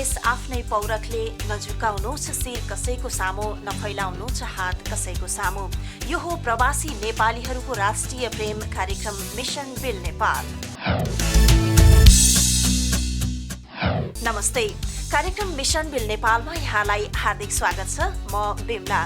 देश आफ्नै पौरखले नझुकाउनुहोस् शिर कसैको सामु नफैलाउनुहोस् हात कसैको सामु। यो हो प्रवासी नेपालीहरूको राष्ट्रिय प्रेम कार्यक्रम मिशन बिल नेपाल। नमस्ते, कार्यक्रम मिशन बिल नेपालमा यहाँलाई हार्दिक स्वागत छ। म बिमला।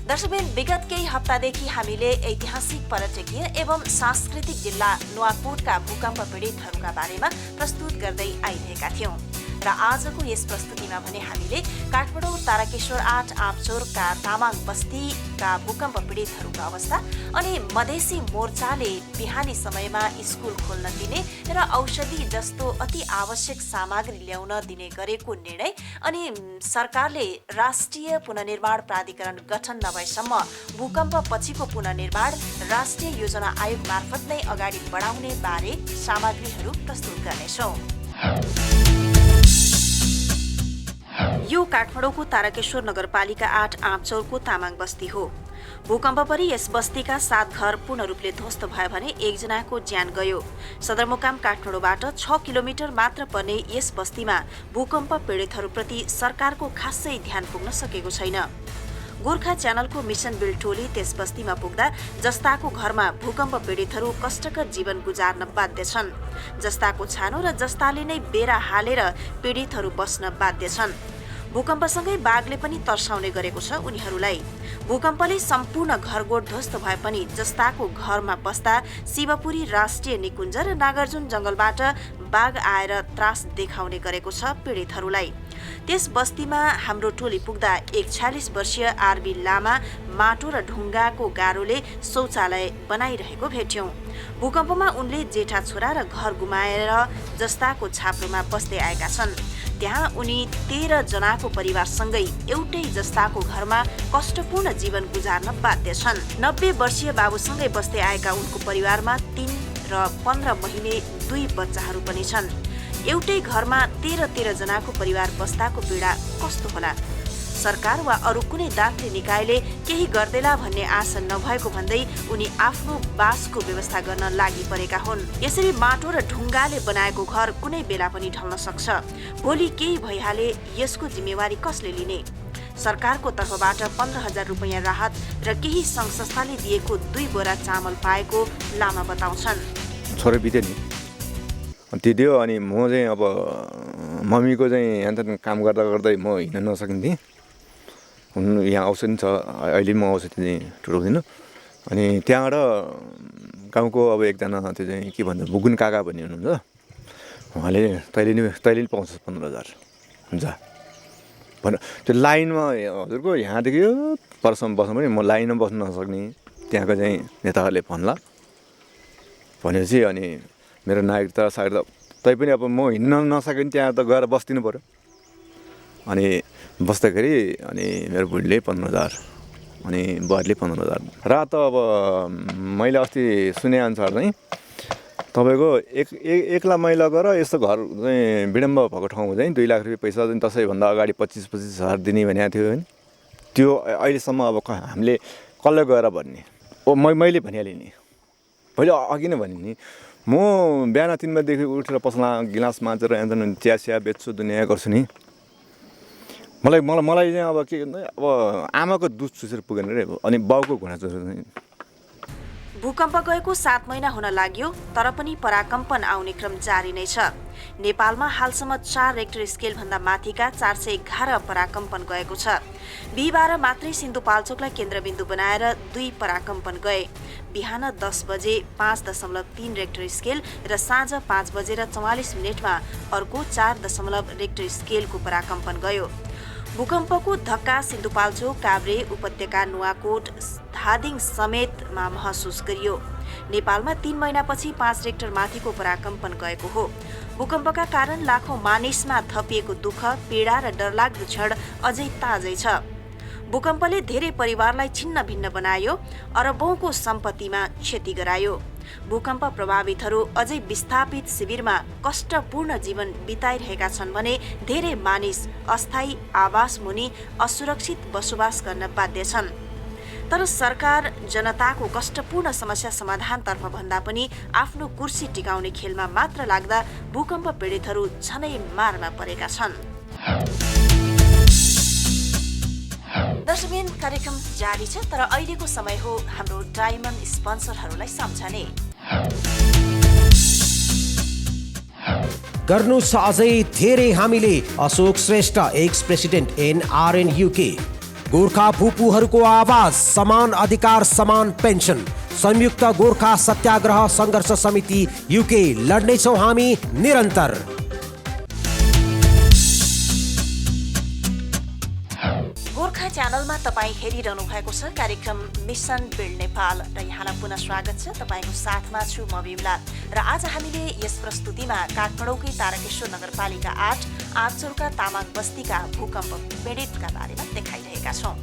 दर्शकबिन, विगत केही हप्तादेखि हामीले ऐतिहासिक पर्यटकीय एवं सांस्कृतिक जिल्ला नुवाकोटका भूकम्प पीडितहरूका बारेमा प्रस्तुत गर्दै आइरहेका थियौं र आजको यस प्रस्तुतिमा भने हामीले काठमाडौँ तारकेश्वर 8 आँपचौरका तामाङ बस्तीका भूकम्प पीडितहरूका अवस्था अनि मधेसी मोर्चाले बिहानी समयमा स्कुल खोल्न दिने र औषधि जस्तो अति आवश्यक सामग्री ल्याउन दिने गरेको निर्णय अनि सरकारले राष्ट्रिय पुनर्निर्माण प्राधिकरण गठन नभएसम्म भूकम्प पछिको पुनर्निर्माण राष्ट्रिय योजना आयोग मार्फत नै अगाडि बढाउने बारे सामग्रीहरू प्रस्तुत गर्नेछौं। यो काठमाडौँको तारकेश्वर नगरपालिका 8 आँपचौरको तामाङ बस्ती हो। भूकम्प परि यस बस्तीका 7 घर पूर्ण रूपले ध्वस्त भयो भने 1 जनाको ज्यान गयो। सदरमुकाम काठमाडौँबाट 6 किलोमिटर मात्र पर्ने यस बस्तीमा भूकम्प पीडितहरूप्रति सरकारको खासै ध्यान पुग्न सकेको छैन। गोर्खा च्यानलको मिशन बिल टोली त्यस बस्तीमा पुग्दा जस्ताको घरमा भूकम्प पीडितहरू कष्टकर जीवन गुजार्न बाध्य छन्। जस्ताको छानो र जस्ताले नै बेरा हालेर पीडितहरू बस्न बाध्य छन्। भूकम्पसँगै बाघले पनि तर्साउने गरेको छ उनीहरूलाई। भूकम्पले सम्पूर्ण घरगोठ ध्वस्त भए पनि जस्ताको घरमा बस्दा शिवपुरी राष्ट्रिय निकुञ्ज र नागार्जुन जंगलबाट बाघ आएर त्रास देखाउने गरेको छ पीडितहरूलाई। त्यस बस्तीमा हाम्रो टोली पुग्दा 41 वर्षीय आरबी लामा माटो र ढुङ्गाको गारोले शौचालय बनाइरहेको भेट्यौं। भूकम्पमा उनले जेठा छोरा र घर गुमाएर जस्ताको छाप्रोमा बस्दै आएका छन्। त्यहाँ उनी 13 जनाको परिवारसँगै एउटै जस्ताको घरमा कष्टपूर्ण जीवन गुजार्न बाध्य छन्। 90 वर्षीय बाबुसँगै बस्दै आएका उनको परिवारमा 3 र 15 महिने 2 बच्चाहरू पनि छन्। एउटै घरमा 13 जनाको परिवार बस्दाको पीडा कस्तो होला? सरकार वा अरू कुनै दात्री निकायले केही गर्देला भन्ने आशा नभएको भन्दै उनी आफ्नो बासको व्यवस्था गर्न लागि परेका हुन्। यसरी माटो र ढुङ्गाले बनाएको घर कुनै बेला पनि ढल्न सक्छ। भोलि केही भइहाले यसको जिम्मेवारी कसले लिने? सरकारको तर्फबाट 15,000 रुपैयाँ राहत र केही सङ्घ संस्थाले दिएको 2 बोरा चामल पाएको लामा बताउँछन्। छोरो बित्यो नि दियो अनि म चाहिँ अब मम्मीको चाहिँ यहाँ काम गर्दा गर्दै म हिँड्न नसकिन्थेँ। यहाँ औषधि छ, अहिले म औषधि चाहिँ टुटाउँदिनँ। अनि त्यहाँबाट गाउँको अब एकजना त्यो चाहिँ के भन्छ बुगुन काका भन्ने हुनुहुन्छ, उहाँले तैँले पाउँछ 15,000 हुन्छ भनेर त्यो लाइनमा हजुरको यहाँदेखि परसम्म बस्नु पनि म लाइनमा बस्नु नसक्ने त्यहाँको चाहिँ नेताहरूले भन्ला भनेपछि अनि मेरो नागरिकता सायद तैपनि अब म हिँड्न नसके पनि त्यहाँ त गएर बस्दिनु पऱ्यो। अनि बस्दाखेरि अनि मेरो बुढीले 15,000 अनि बुहारीले 15,000 र त अब मैले अस्ति सुने अनुसार चाहिँ तपाईँको एक्ला महिला गएर यस्तो घर चाहिँ विडम्ब भएको ठाउँमा चाहिँ 2 लाख रुपियाँ पैसा चाहिँ दसैँभन्दा अगाडि 25,000 दिने भनेको थियो होइन। त्यो अहिलेसम्म अब हामीले कसले गएर भन्ने? मैले भनिहालेँ नि, मैले अघि नै भने नि म बिहान 3 बजीदेखि उठेर पसलमा गिलास माझेर यहाँ चिया बेच्छु दुनियाँ गर्छु नि। मलाई चाहिँ अब के अब आमाको दुध चुसेर पुगेन रे अनि बाउको घुँडा चुसेर। भूकम्प गएको 7 महिना हुन लाग्यो तर पनि पराकम्पन आउने क्रम जारी नै छ। नेपालमा हालसम्म 4 रेक्टर स्केल भन्दा माथिका 411 पराकम्पन गएको छ। बिहिबार मात्रै सिन्धुपाल्चोकलाई केन्द्रबिन्दु बनाएर 2 पराकम्पन गए। बिहान 10 बजे 5.3 रेक्टर स्केल र साँझ 5 बजेर 44 मिनेटमा अर्को 4 रेक्टर स्केलको पराकम्पन गयो। भूकम्पको धक्का सिन्धुपाल्चोक, काभ्रे, उपत्यका, नुवाकोट, धादिङ समेतमा महसुस गरियो। नेपालमा 3 महिनापछि 5 रेक्टर माथिको पराकम्पन गएको हो। भूकम्पका कारण लाखौं मानिसमा थपिएको दुःख, पीडा र डरलाग्दो क्षण अझै ताजै छ। भूकम्पले धेरै परिवारलाई छिन्न भिन्न बनायो, अरबौंको सम्पत्तिमा क्षति गरायो। भूकम्प प्रभावितहरू अझै विस्थापित शिविरमा कष्टपूर्ण जीवन बिताइरहेका छन् भने धेरै मानिस अस्थायी आवास मुनि असुरक्षित बसोबास गर्न बाध्य छन्। तर सरकार जनताको कष्टपूर्ण समस्या समाधानतर्फ भन्दा पनि आफ्नो कुर्सी टिकाउने खेलमा मात्र लाग्दा भूकम्प पीडितहरू झनै मारमा परेका छन्। दर्शकबिन कार्यक्रम जारी छ, तर अहिलेको समय हो हाम्रो डायमन्ड स्पोन्सरहरूलाई सम्झने। गर्नु छ अझै धेरै हामीले। Ashok Shrestha, ex president NRN UK. Gorkha भूपुहरूको आवाज, समान अधिकार समान पेन्सन। संयुक्त गोर्खा सत्याग्रह सङ्घर्ष समिति युके, लड्नेछौँ हामी निरन्तर। गोर्खा च्यानलमा तपाईँ हेरिरहनु भएको छ कार्यक्रम मिसन बिल्ड नेपाल र यहाँलाई पुनः स्वागत छ। तपाईँको साथमा छु म बिमला र आज हामीले यस प्रस्तुतिमा काठमाडौँकै तारकेश्वर नगरपालिका 8 आँपचौरका तामाङ बस्तीका भूकम्प पीडितका बारेमा देखाइरहेका छौँ।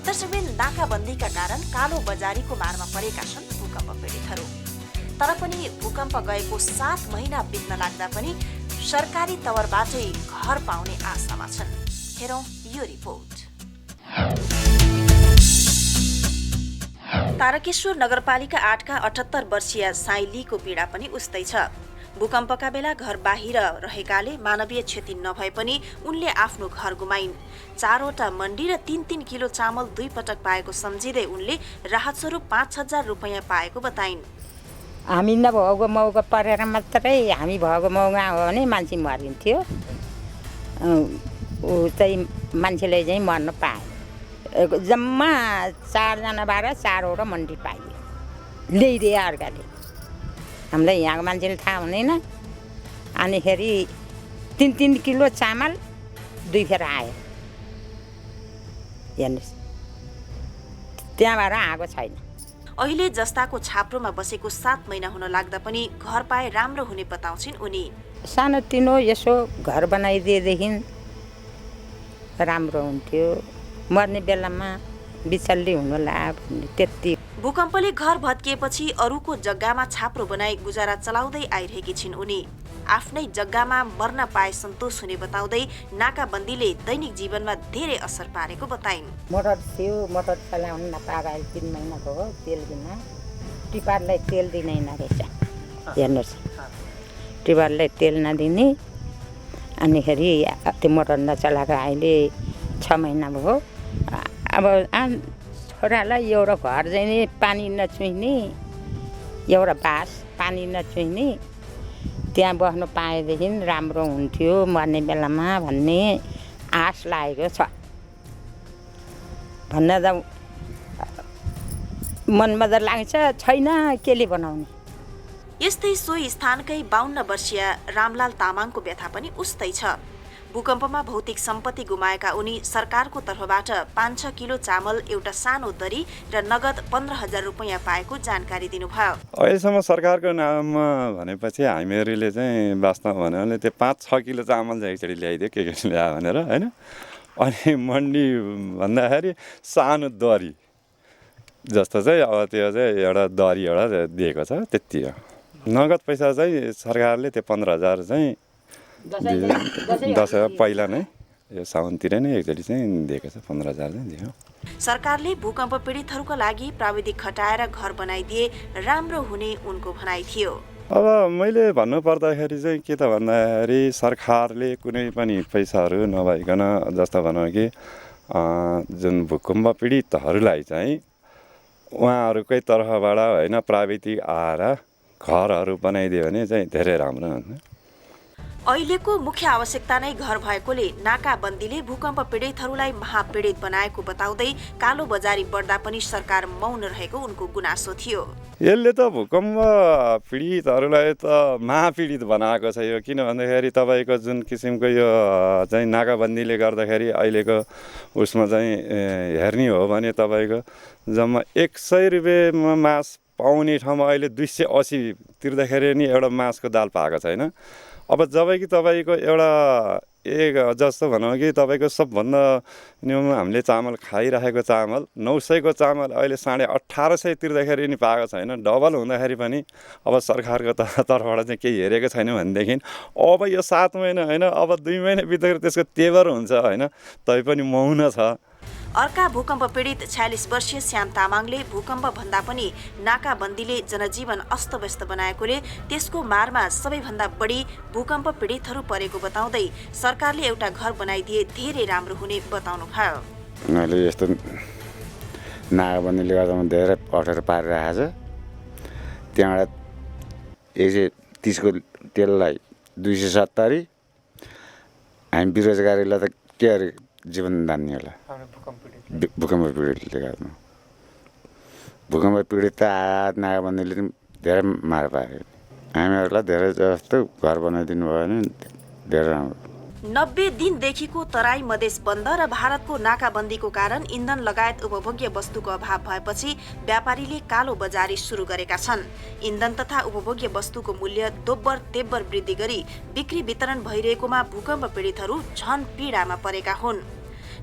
दर्शकबिन, नाकाबन्दीका कारण कालो बजारीको मारमा परेका छन् भूकम्प पीडितहरू। तर पनि भूकम्प गएको 7 महिना बित्न लाग्दा पनि सरकारी तवरबाटै घर पाउने आशामा छन्। हेरौँ यो रिपोर्ट। तारकेश्वर नगरपालिका 8 का 78 वर्षीय साइलीको पीडा पनि उस्तै छ। भूकम्पका बेला घर बाहिर रहेकाले मानवीय क्षति नभए पनि उनले आफ्नो घर गुमाइन्। 4वटा मण्डी र 3-3 किलो चामल 2 पटक पाएको सम्झिँदै उनले राहत स्वरूप 5,000 रुपैयाँ पाएको बताइन्। हामी नभएको मौका परेर मात्रै हामी भएको मौका हो भने मान्छे मरिन्थ्यो। ऊ चाहिँ मान्छेले चाहिँ मर्न पाए। जम्मा 4 जना भएर 4वटा मण्डी पाइयो। ल्याइदिए अर्काले। हामीलाई यहाँको मान्छेले थाहा हुँदैन। अनिखेरि 3-3 किलो चामल 2 फेर आयो। हेर्नुहोस्, त्यहाँबाट आएको छैन। अहिले जस्ताको छाप्रोमा बसेको 7 महिना हुन लाग्दा पनि घर पाए राम्रो हुने बताउँछिन् उनी। सानोतिनो यसो घर बनाइदिएदेखि राम्रो हुन्थ्यो। मर्ने बेलामा बिचल्ली हुनुला भन्ने त्यति। भूकम्पले घर भत्किएपछि अरूको जग्गामा छाप्रो बनाई गुजारा चलाउँदै आइरहेकी छिन् उनी। आफ्नै जग्गामा मर्न पाए सन्तोष हुने बताउँदै नाकाबन्दीले दैनिक जीवनमा धेरै असर पारेको बताइन्। मोटर थियो, मोटर चलाउन नपाएर 3 महिना भयो। तेल बिना टिपारलाई तेल दिँदैन रहेछ। हेर्नुहोस्, टिपारलाई तेल नदिने। अनिखेरि त्यो मोटर नचलाएको अहिले 6 महिना भयो। अब छोरालाई एउटा घर चाहिँ नि पानी नछुइने, एउटा बास पानी नछुइने, त्यहाँ बस्नु पाएदेखि राम्रो हुन्थ्यो मर्ने बेलामा भन्ने आश लागेको छ। भन्न त मनमा त लाग्छ, छैन केले बनाउने। यस्तै सोही स्थानकै 52 वर्षीय रामलाल तामाङको व्यथा पनि उस्तै छ। भूकम्पमा भौतिक सम्पत्ति गुमाएका उनी सरकारको तर्फबाट 5-6 किलो चामल, एउटा सानो दरी र नगद 15,000 रुपैयाँ पाएको जानकारी दिनुभयो। अहिलेसम्म सरकारको नाममा भनेपछि हामीहरूले चाहिँ वास्तव भन्यो भने त्यो 5-6 किलो चामल चाहिँ एकचोटि ल्याइदियो के ल्यायो भनेर होइन। अनि मण्डी भन्दाखेरि सानो दरी जस्तो चाहिँ अब त्यो चाहिँ एउटा दरी एउटा दिएको छ, त्यति हो। नगद पैसा चाहिँ सरकारले त्यो 15,000 चाहिँ दसैँ पहिला नै यो साउनतिर नै एकचोटि चाहिँ दिएको छ। 15,000 चाहिँ दियो। सरकारले भूकम्प पीडितहरूका लागि प्राविधिक खटाएर घर बनाइदिए राम्रो हुने उनको भनाइ थियो। अब मैले भन्नु पर्दाखेरि चाहिँ के त भन्दाखेरि सरकारले कुनै पनि पैसाहरू नभइकन जस्तो भनौँ कि जुन भूकम्प पीडितहरूलाई चाहिँ उहाँहरूकै तर्फबाट होइन प्राविधिक आएर घरहरू बनाइदियो भने चाहिँ धेरै राम्रो हुन्छ। अहिलेको मुख्य आवश्यकता नै घर भएकोले नाकाबन्दीले भूकम्प पीडितहरूलाई महापीडित बनाएको बताउँदै कालो बजारी बढ्दा पनि सरकार मौन रहेको उनको गुनासो थियो। यसले त भूकम्प पीडितहरूलाई त महापीडित बनाएको छ यो। किन भन्दाखेरि तपाईँको जुन किसिमको यो चाहिँ नाकाबन्दीले गर्दाखेरि अहिलेको उसमा चाहिँ हेर्ने हो भने तपाईँको जम्मा 100 रुपियाँमा मास पाउने ठाउँमा अहिले 280 तिर्दाखेरि नि एउटा मासको दाल पाएको छैन। अब जब कि तपाईँको एउटा जस्तो भनौँ कि तपाईँको सबभन्दा न्यून हामीले चामल खाइरहेको चामल 900 को चामल अहिले 1850 तिर्दाखेरि नि पाएको छैन। डबल हुँदाखेरि पनि अब सरकारको तर्फबाट चाहिँ केही हेरेको छैन भनेदेखि अब यो 7 महिना होइन, अब 2 महिना बित्दाखेरि त्यसको तेवर हुन्छ होइन। तैपनि मौन छ। अर्का भूकम्प पीडित 46 वर्षीय श्याम तामाङले भूकम्प भन्दा पनि नाकाबन्दीले जनजीवन अस्तव्यस्त बनाएकोले त्यसको मारमा सबैभन्दा बढी भूकम्प पीडितहरू परेको बताउँदै सरकारले एउटा घर बनाइदिए धेरै राम्रो हुने बताउनुभयो। उनीहरूले यस्तो नाकाबन्दीले गर्दा धेरै अप्ठ्यारो पारिरहेको छ। त्यहाँबाट 130 को तेललाई 270, हामी बेरोजगारीलाई त के अरे जीवन धान्ने होला। भूकम्प पीडितले गर्दा भूकम्प पीडित त नाकाबन्दीले धेरै मार पार्यो। हामीहरूलाई धेरै जस्तो घर बनाइदिनु भयो भने धेरै राम्रो। 90 दिनदेखिको तराई मधेस बन्द र भारतको नाकाबन्दीको कारण इन्धन लगायत उपभोग्य वस्तुको अभाव भएपछि व्यापारीले कालो बजारी सुरु गरेका छन्। इन्धन तथा उपभोग्य वस्तुको मूल्य दोब्बर तेब्बर वृद्धि गरी बिक्री वितरण भइरहेकोमा भूकम्प पीडितहरू झन पीडामा परेका हुन्।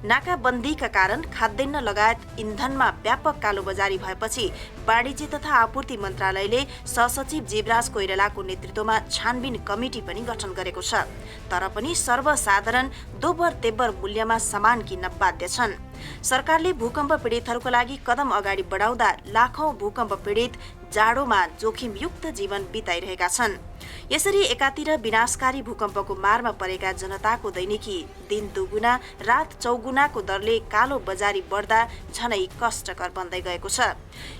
नाकाबन्दीका कारण खाद्यान्न लगायत इन्धनमा व्यापक कालोबजारी भएपछि वाणिज्य तथा आपूर्ति मन्त्रालयले सहसचिव जीवराज कोइरालाको नेतृत्वमा छानबिन कमिटी पनि गठन गरेको छ। तर पनि सर्वसाधारण दोब्बर तेब्बर मूल्यमा सामान किन्न बाध्य छन्। सरकारले भूकम्प पीडितहरूका लागि कदम अगाडि बढाउँदा लाखौं भूकम्प पीडित जाडोमा जोखिमयुक्त जीवन बिताइरहेका छन्। यसरी एकातिर विनाशकारी भूकम्पको मारमा परेका जनताको दैनिकी दिन दुगुना रात चौगुनाको दरले कालो बजारी बढ्दा झनै कष्टकर बन्दै गएको छ।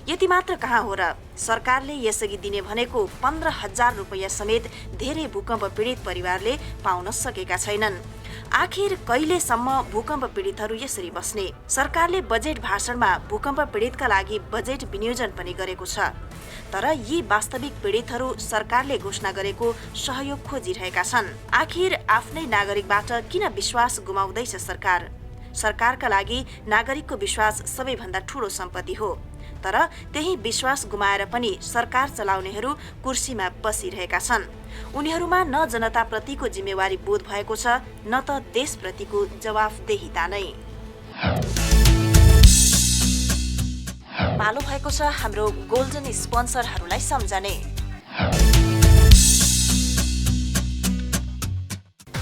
यति मात्र कहाँ हो र, सरकारले यसअघि दिने भनेको 15,000 रुपैयाँ समेत धेरै भूकम्प पीडित परिवारले पाउन सकेका छैनन्। आखिर कहिलेसम्म भूकम्प पीडितहरू यसरी बस्ने? सरकारले बजेट भाषणमा भूकम्प पीडितका लागि बजेट विनियोजन पनि गरेको छ। तर यी वास्तविक पीडितहरू सरकारले घोषणा गरेको सहयोग खोजिरहेका छन्। आखिर आफ्नै नागरिकबाट किन विश्वास गुमाउँदैछ सरकार? सरकारका लागि नागरिकको विश्वास सबैभन्दा ठूलो सम्पत्ति हो। तर त्यही विश्वास गुमाएर पनि सरकार चलाउनेहरू कुर्सीमा बसिरहेका छन्। उनीहरूमा न जनताप्रतिको जिम्मेवारी बोध भएको छ, न त देशप्रतिको जवाफदेहिता नै। पालो भएको छ हाम्रो गोल्डन स्पोन्सरहरूलाई सम्झने।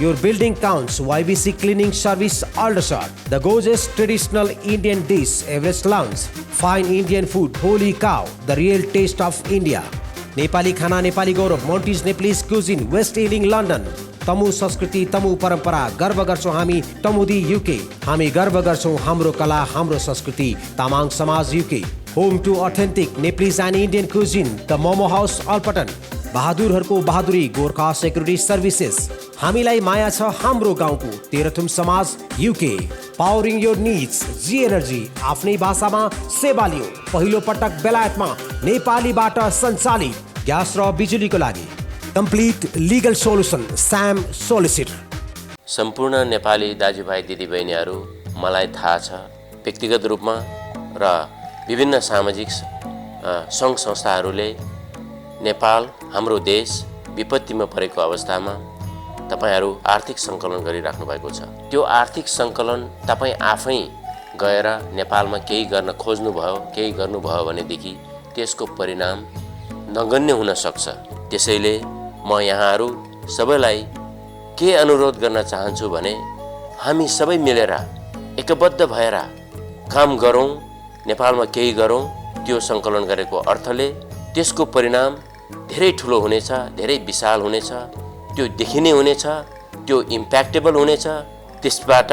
Your building counts. YBC Cleaning Service Aldershot. The gorgeous traditional Indian dish, Everest Lounge. Fine Indian food, Holy Cow, the real taste of India. Nepali खाना, नेपाली गौरव, Monty's Nepalese cuisine, West Ealing, London. तमु संस्कृति, तमु परम्परा, गर्व गर्छौं हामी तमुदी UK. हामी गर्व गर्छौं हाम्रो कला, हाम्रो संस्कृति, तामाङ समाज UK. Home to authentic Nepalese and Indian cuisine, the Momo House, Alpatan. बहादुरहरूको बहादुरी, गोर्खा सेक्युरिटी सर्भिसेस. हामीलाई माया छ हाम्रो गाउँको, तेह्रथुम समाज UK. Powering your needs, G energy, आफ्नै भाषामा सेवा लियो। पहिलो पटक बेलायतमा नेपालीबाट सञ्चालित ग्यास र बिजुलीको लागि कम्प्लिट लिगल सोलुसन, स्याम सोलिसिटर। सम्पूर्ण नेपाली दाजुभाइ दिदीबहिनीहरू, मलाई थाहा छ व्यक्तिगत रूपमा र विभिन्न सामाजिक सङ्घ संस्थाहरूले नेपाल हाम्रो देश विपत्तिमा परेको अवस्थामा तपाईहरू आर्थिक सङ्कलन गरिराख्नु भएको छ। त्यो आर्थिक सङ्कलन तपाईँ आफै गएर नेपालमा केही गर्न खोज्नुभयो, केही गर्नुभयो भनेदेखि त्यसको परिणाम नगण्य हुन सक्छ। त्यसैले म यहाँहरू सबैलाई के अनुरोध गर्न चाहन्छु भने हामी सबै मिलेर एकबद्ध भएर काम गरौँ, नेपालमा केही गरौँ। त्यो सङ्कलन गरेको अर्थले त्यसको परिणाम धेरै ठुलो हुनेछ, धेरै विशाल हुनेछ, त्यो देखिने हुनेछ, त्यो इम्प्याक्टेबल हुनेछ। त्यसबाट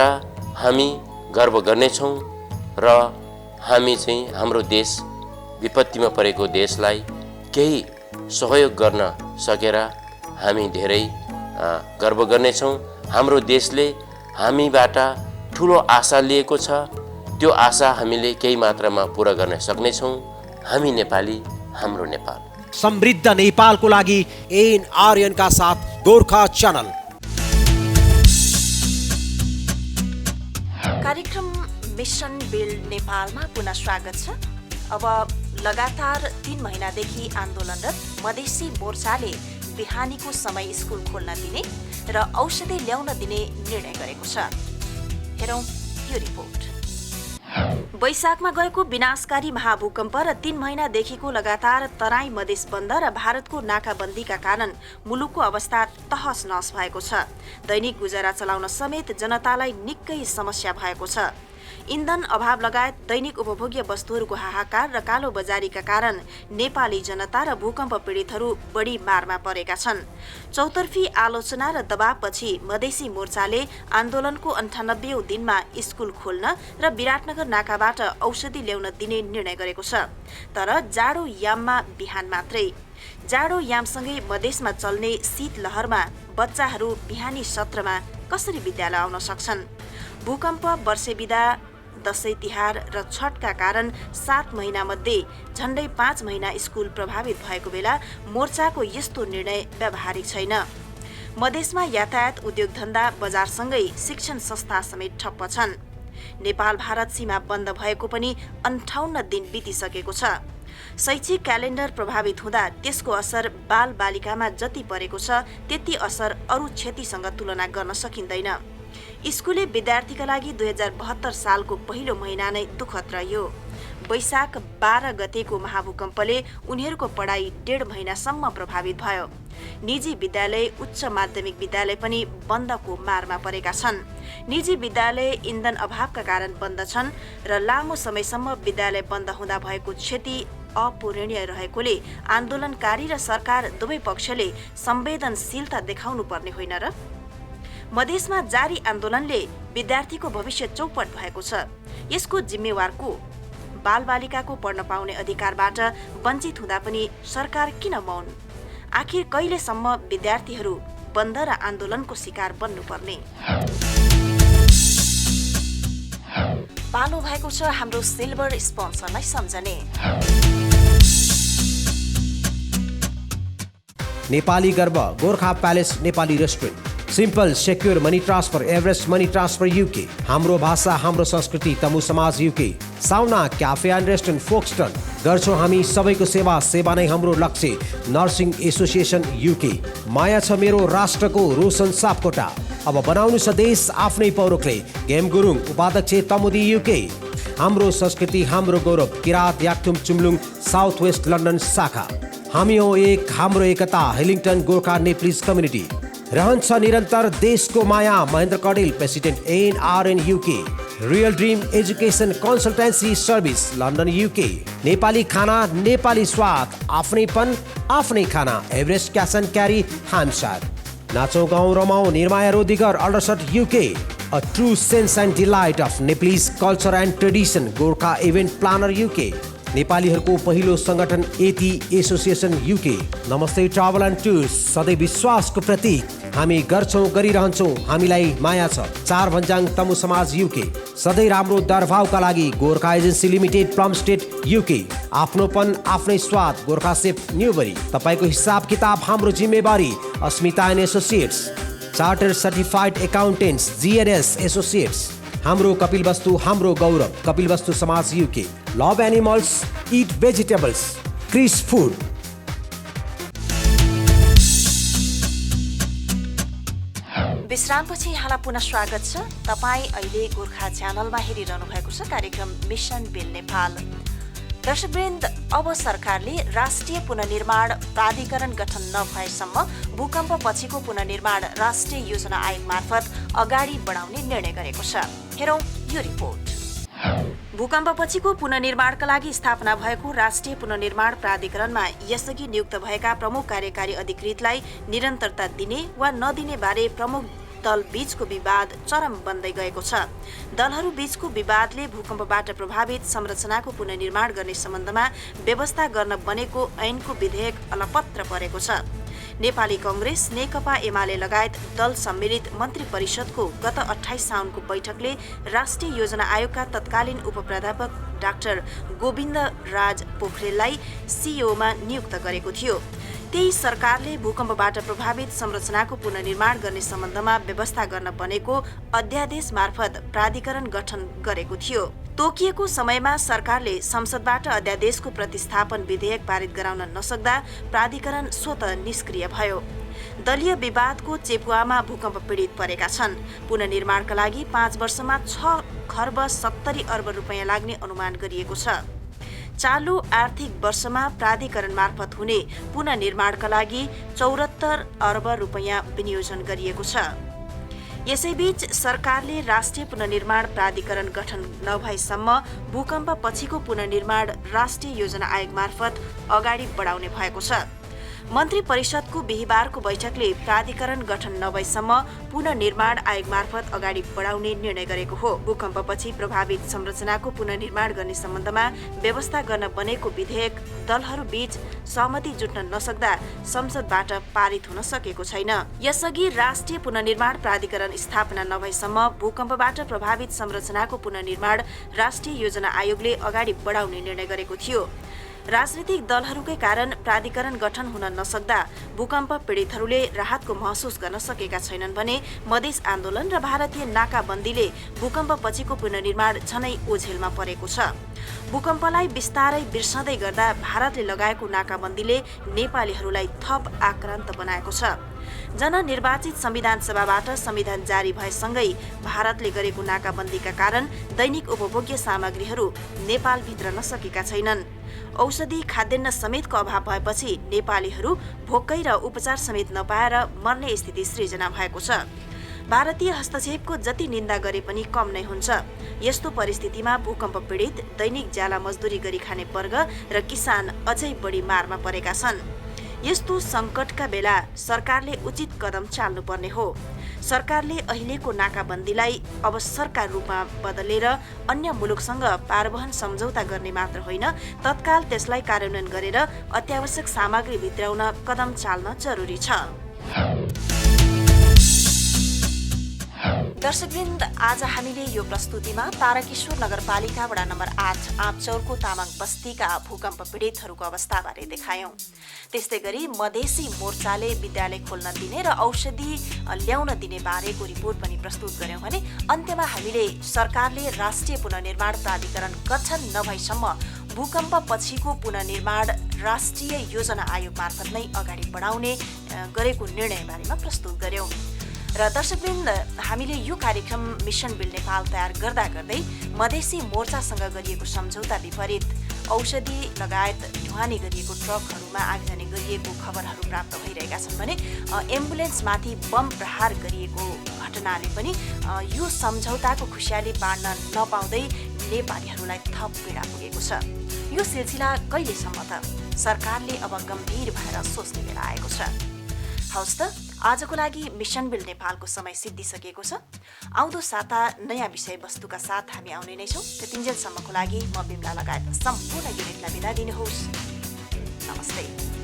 हामी गर्व गर्नेछौँ र हामी चाहिँ हाम्रो देश विपत्तिमा परेको देशलाई केही सहयोग गर्न सकेर हामी धेरै गर्व गर्नेछौँ। हाम्रो देशले हामीबाट ठुलो आशा लिएको छ, त्यो आशा हामीले केही मात्रामा पुरा गर्न सक्नेछौँ। हामी नेपाली, हाम्रो नेपाल। समृद्ध नेपालको लागि ANRN का साथ गोर्खा च्यानल। कार्यक्रम मिशन बिल्ड नेपालमा पुनः स्वागत छ। अब लगातार 3 महिनादेखि आन्दोलनरत मधेसी मोर्चाले बिहानीको समय स्कुल खोल्न दिने र औषधि ल्याउन दिने निर्णय गरेको छ। हेरौँ यो रिपोर्ट। वैशाखमा गएको विनाशकारी महाभूकम्प र 3 महिनादेखिको लगातार तराई मधेस बन्द र भारतको नाकाबन्दीका कारण मुलुकको अवस्था तहस नहस भएको छ। दैनिक गुजारा चलाउन समेत जनतालाई निकै समस्या भएको छ। इन्धन अभाव लगायत दैनिक उपभोग्य वस्तुहरूको हाहाकार र कालो बजारीका कारण नेपाली जनता र भूकम्प पीडितहरू बढी मारमा परेका छन्। चौतर्फी आलोचना र दबावपछि मधेसी मोर्चाले आन्दोलनको 98औं दिनमा स्कुल खोल्न र विराटनगर नाकाबाट औषधि ल्याउन दिने निर्णय गरेको छ। तर जाडो याममा बिहान मात्रै। जाडो यामसँगै मधेसमा चल्ने शीतलहरमा बच्चाहरू बिहानी सत्रमा कसरी विद्यालय आउन सक्छन्? भूकम्प, वर्षे बिदा, दशैं तिहार र छठका कारण 7 महिनामध्ये झण्डै 5 महिना स्कुल प्रभावित भएको बेला मोर्चाको यस्तो निर्णय व्यावहारिक छैन। मधेसमा यातायात, उद्योग धन्दा, बजारसँगै शिक्षण संस्था समेत ठप्प छन्। नेपाल भारत सीमा बन्द भएको पनि 58 दिन बितिसकेको छ। शैक्षिक क्यालेन्डर प्रभावित हुँदा त्यसको असर बाल बालिकामा जति परेको छ त्यति असर अरू क्षतिसँग तुलना गर्न सकिँदैन। स्कुले विद्यार्थीका लागि 2072 सालको पहिलो महिना नै दुःखद रह्यो। वैशाख 12 गतेको महाभूकम्पले उनीहरूको पढाइ 1.5 महिनासम्म प्रभावित भयो। निजी विद्यालय, उच्च माध्यमिक विद्यालय पनि बन्दको मारमा परेका छन्। निजी विद्यालय इन्धन अभावका कारण बन्द छन् र लामो समयसम्म विद्यालय बन्द हुँदा भएको क्षति अपूरणीय रहेकोले आन्दोलनकारी र सरकार दुवै पक्षले संवेदनशीलता देखाउनु पर्ने होइन र? मधेसमा जारी आन्दोलनले विद्यार्थीको भविष्य चौपट भएको छ। यसको जिम्मेवार को? बालबालिकाको पढ्न पाउने अधिकारबाट वञ्चित हुँदा पनि सरकार किन मौन? आखिर कहिलेसम्म विद्यार्थीहरू बन्द र आन्दोलनको शिकार बन्नुपर्ने? पालो भएको छ हाम्रो सिल्भर स्पोन्सरलाई सम्झने। नेपाली गर्व Gorkha palace Nepali restaurant, simple secure money transfer Everest money transfer UK, हाम्रो भाषा हाम्रो संस्कृति तमु समाज युके, साउना क्याफे एन्ड रेस्टुरेन्ट फोक्सटन, गर्छौँ हामी सबैको सेवा, सेवा नै हाम्रो लक्ष्य, नर्सिङ एसोसिएसन युके, माया छ मेरो राष्ट्रको रोशन सापकोटा, अब बनाउनु छ देश आफ्नै पौरखले, गेम गुरुङ उपाध्यक्ष तमुदी युके, हाम्रो संस्कृति हाम्रो गौरव, Kirat Yakthung Chumlung south west London शाखा, हामी हो एक हाम्रो एकता, हेलिङटन गोर्खा नेप्लिज कम्युनिटी, रहन्छ निरन्तर देशको माया, Mahendra Kadel president NRN UK, real dream education consultancy service London UK, Nepali खाना नेपाली स्वाद, आफ्नैपन आफ्नै खाना, एभरेस्ट क्यास एन्ड क्यारी हामसार, नाचौँ गाउँ रमाउँ निर्माया रोदिगर Aldershot UK, a true sense and delight of Nepalese culture and tradition Gorkha event planner UK, नेपालीहरूको पहिलो संगठन एटी एसोसिएसन युके, नमस्ते ट्राभल एन्ड टुर्स सधैँ विश्वासको प्रतीक, हामी गर्छौँ गरिरहन्छौँ हामीलाई माया छ, 4 भन्जाङ तमु समाज युके, सधैँ राम्रो दरभावका लागि Gorkha agency limited Plumstead UK, आफ्नोपन आफ्नै स्वाद गोर्खा सेफ न्युबरी, तपाईँको हिसाब किताब हाम्रो जिम्मेवारी, Asmita and associates, charter certified accountants GNS associates, हाम्रो कपिल वस्तु हाम्रो गौरव, कपिल वस्तु समाज UK, love animals eat vegetables, Chris food. विश्रामपछि यहाँलाई पुनः स्वागत छ। तपाईँ अहिले गोर्खा च्यानलमा हेरिरहनु भएको छ कार्यक्रम मिसन बिल नेपाल। दर्शकवृन्द, अब सरकारले राष्ट्रिय पुनर्निर्माण प्राधिकरण गठन नभएसम्म भूकम्प पछिको पुनर्निर्माण राष्ट्रिय योजना आयोग मार्फत अगाडि बढाउने निर्णय गरेको छ। हेरौँ यो रिपोर्ट। भूकम्प पछिको पुनर्निर्माणका लागि स्थापना भएको राष्ट्रिय पुनर्निर्माण प्राधिकरणमा यसअघि नियुक्त भएका प्रमुख कार्यकारी अधिकृतलाई निरन्तरता दिने वा नदिने बारे प्रमुख दल बीचको विवाद चरम बन्दै गएको छ। दलहरू बीचको विवादले भूकम्पबाट प्रभावित संरचनाको पुनर्निर्माण गर्ने सम्बन्धमा व्यवस्था गर्न बनेको ऐनको विधेयक अलपत्र परेको छ। नेपाली कांग्रेस, नेकपा एमाले लगायत दल सम्मिलित मन्त्री परिषदको गत 28 साउनको बैठकले राष्ट्रिय योजना आयोगका तत्कालीन उपप्राध्यापक डाक्टर गोविन्द राज पोखरेललाई सिइओमा नियुक्त गरेको थियो। त्यही सरकारले भूकम्पबाट प्रभावित संरचनाको पुनर्निर्माण गर्ने सम्बन्धमा व्यवस्था गर्न बनेको अध्यादेश मार्फत प्राधिकरण गठन गरेको थियो। तोकिएको समयमा सरकारले संसदबाट अध्यादेशको प्रतिस्थापन विधेयक पारित गराउन नसक्दा प्राधिकरण स्वतः निष्क्रिय भयो। दलीय विवादको चेपुवामा भूकम्प पीडित परेका छन्। पुनर्निर्माणका लागि 5 वर्षमा 6 खर्ब 70 अर्ब रुपैयाँ लाग्ने अनुमान गरिएको छ। चालु आर्थिक वर्षमा प्राधिकरण मार्फत हुने पुनर्निर्माणका लागि 74 अर्ब रुपैयाँ विनियोजन गरिएको छ। यसैबीच सरकारले राष्ट्रिय पुनर्निर्माण प्राधिकरण गठन नभएसम्म भूकम्प पछिको पुनर्निर्माण राष्ट्रिय योजना आयोग मार्फत अगाडि बढाउने भएको छ। मन्त्री परिषदको बिहिबारको बैठकले प्राधिकरण गठन नभएसम्म पुनर्निर्माण आयोग मार्फत अगाडि बढाउने निर्णय गरेको हो। भूकम्पपछि प्रभावित संरचनाको पुनर्निर्माण गर्ने सम्बन्धमा व्यवस्था गर्न बनेको विधेयक दलहरूबीच सहमति जुट्न नसक्दा संसदबाट पारित हुन सकेको छैन। यसअघि राष्ट्रिय पुनर्निर्माण प्राधिकरण स्थापना नभएसम्म भूकम्पबाट प्रभावित संरचनाको पुनर्निर्माण राष्ट्रिय योजना आयोगले अगाडि बढाउने निर्णय गरेको थियो। राजनीतिक दलहरूकै कारण प्राधिकरण गठन हुन नसक्दा भूकम्प पीडितहरूले राहतको महसुस गर्न सकेका छैनन् भने मधेस आन्दोलन र भारतीय नाकाबन्दीले भूकम्पपछिको पुनर्निर्माण झनै ओझेलमा परेको छ। भूकम्पलाई बिस्तारै बिर्सँदै गर्दा भारतले लगाएको नाकाबन्दीले नेपालीहरूलाई थप आक्रान्त बनाएको छ। जननिर्वाचित संविधान सभाबाट संविधान जारी भएसँगै भारतले गरेको नाकाबन्दीका कारण दैनिक उपभोग्य सामग्रीहरू नेपाल भित्र नसकेका छैनन्। औषधि खाद्यान्न समेतको अभाव भएपछि नेपालीहरू भोकै र उपचार समेत नपाएर मर्ने स्थिति सृजना भएको छ। भारतीय हस्तक्षेपको जति निन्दा गरे पनि कम नै हुन्छ। यस्तो परिस्थितिमा भूकम्प पीडित दैनिक ज्याला मजदुरी गरी खाने वर्ग र किसान अझै बढी मारमा परेका छन्। यस्तो संकटका बेला सरकारले उचित कदम चाल्नुपर्ने हो। सरकारले अहिलेको नाकाबन्दीलाई अवसरका रूपमा बदलेर अन्य मुलुकसँग पारवहन सम्झौता गर्ने मात्र होइन, तत्काल त्यसलाई कार्यान्वयन गरेर अत्यावश्यक सामग्री भित्राउन कदम चाल्न जरुरी छ। दर्शकवृन्द, आज हामीले यो प्रस्तुतिमा तारकेश्वर नगरपालिका वडा नम्बर 8 आँपचौरको तामाङ बस्तीका भूकम्प पीडितहरूको अवस्थाबारे देखायौं। त्यस्तै गरी मधेसी मोर्चाले विद्यालय खोल्न दिने र औषधि ल्याउन दिने बारेको रिपोर्ट पनि प्रस्तुत गर्यौं भने अन्त्यमा हामीले सरकारले राष्ट्रिय पुनर्निर्माण प्राधिकरण गठन नभएसम्म भूकम्प पछिको पुनर्निर्माण राष्ट्रिय योजना आयोग मार्फत नै अगाडि बढाउने गरेको निर्णय बारेमा प्रस्तुत गर्यौं। र दर्शकवृन्द, हामीले यो कार्यक्रम मिसन बिल्ड नेपाल तयार गर्दा गर्दै मधेसी मोर्चासँग गरिएको सम्झौता विपरीत औषधि लगायत ढुवानी गरिएको ट्रकहरूमा आगजनी गरिएको खबरहरू प्राप्त भइरहेका छन् भने एम्बुलेन्समाथि बम प्रहार गरिएको घटनाले पनि यो सम्झौताको खुसियाली बाँड्न नपाउँदै नेपालीहरूलाई थप पीडा पुगेको छ। यो सिलसिला कहिलेसम्म त? सरकारले अब गम्भीर भएर सोच्ने बेला आएको छ। हवस् त, आजको लागि मिसन बिल्ड नेपालको समय सिद्धिसकेको छ। आउँदो साता नयाँ विषयवस्तुका साथ हामी आउने नै छौँ। त्यतिन्जेलसम्मको लागि म बिमला लगायत सम्पूर्ण युनिटलाई बिदा दिनुहोस्। नमस्ते।